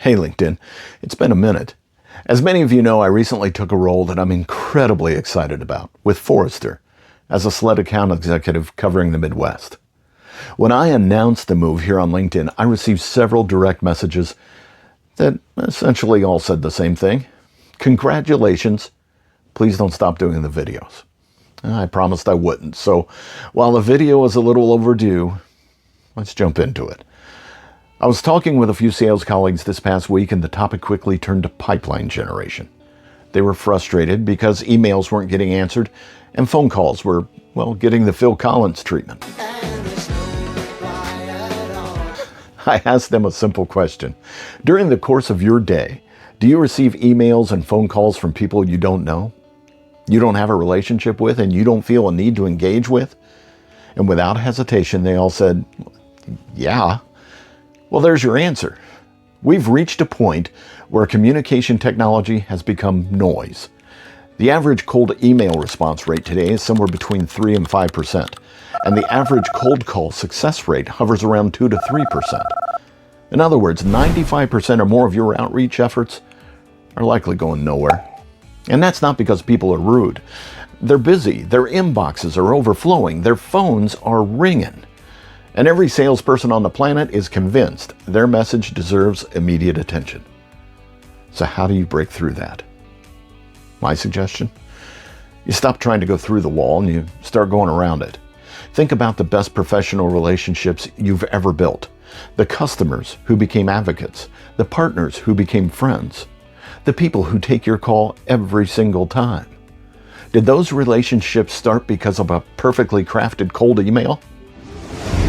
Hey LinkedIn, it's been a minute. As many of you know, I recently took a role that I'm incredibly excited about with Forrester as a SLED account executive covering the Midwest. When I announced the move here on LinkedIn, I received several direct messages that essentially all said the same thing. Congratulations, please don't stop doing the videos. I promised I wouldn't, so while the video is a little overdue, let's jump into it. I was talking with a few sales colleagues this past week, and the topic quickly turned to pipeline generation. They were frustrated because emails weren't getting answered and phone calls were, getting the Phil Collins treatment. I asked them a simple question. During the course of your day, do you receive emails and phone calls from people you don't know, you don't have a relationship with, and you don't feel a need to engage with? And without hesitation, they all said, yeah. Well, there's your answer. We've reached a point where communication technology has become noise. The average cold email response rate today is somewhere between 3 and 5%, and the average cold call success rate hovers around 2 to 3%. In other words, 95% or more of your outreach efforts are likely going nowhere. And that's not because people are rude. They're busy, their inboxes are overflowing, their phones are ringing. And every salesperson on the planet is convinced their message deserves immediate attention. So how do you break through that? My suggestion? You stop trying to go through the wall and you start going around it. Think about the best professional relationships you've ever built. The customers who became advocates. The partners who became friends. The people who take your call every single time. Did those relationships start because of a perfectly crafted cold email?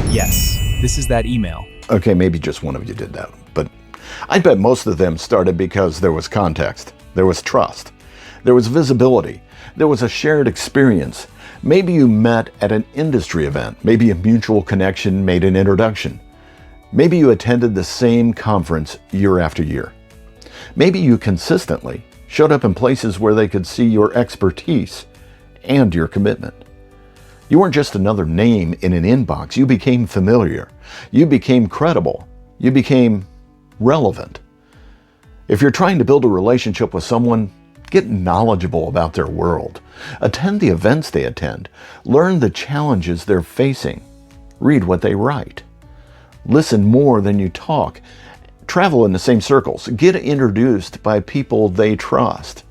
Yes, this is that email. Okay, maybe just one of you did that, but I bet most of them started because there was context, there was trust, there was visibility, there was a shared experience. Maybe you met at an industry event, maybe a mutual connection made an introduction. Maybe you attended the same conference year after year. Maybe you consistently showed up in places where they could see your expertise and your commitment. You weren't just another name in an inbox. You became familiar. You became credible. You became relevant. If you're trying to build a relationship with someone, get knowledgeable about their world. Attend the events they attend. Learn the challenges they're facing. Read what they write. Listen more than you talk. Travel in the same circles. Get introduced by people they trust.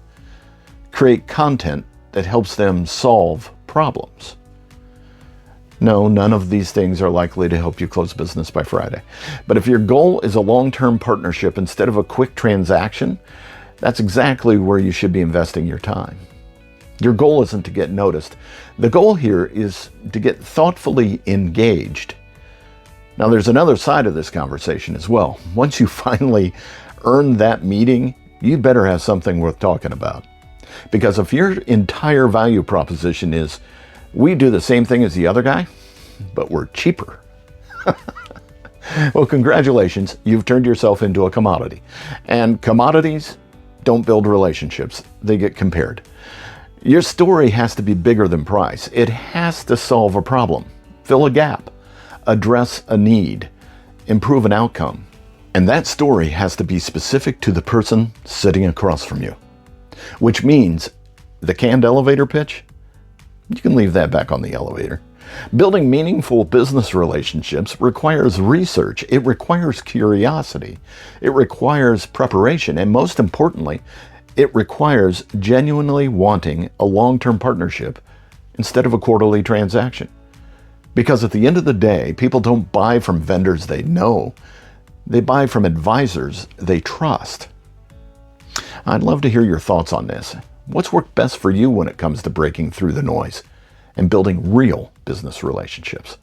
Create content that helps them solve problems. No, none of these things are likely to help you close business by Friday. But if your goal is a long-term partnership instead of a quick transaction, that's exactly where you should be investing your time. Your goal isn't to get noticed. The goal here is to get thoughtfully engaged. Now, there's another side of this conversation as well. Once you finally earn that meeting, you better have something worth talking about. Because if your entire value proposition is, we do the same thing as the other guy, but we're cheaper. Well, congratulations, you've turned yourself into a commodity. And commodities don't build relationships, they get compared. Your story has to be bigger than price. It has to solve a problem, fill a gap, address a need, improve an outcome. And that story has to be specific to the person sitting across from you. Which means the canned elevator pitch, you can leave that back on the elevator. Building meaningful business relationships requires research. It requires curiosity. It requires preparation. And most importantly, it requires genuinely wanting a long-term partnership instead of a quarterly transaction. Because at the end of the day, people don't buy from vendors they know. They buy from advisors they trust. I'd love to hear your thoughts on this. What's worked best for you when it comes to breaking through the noise and building real business relationships?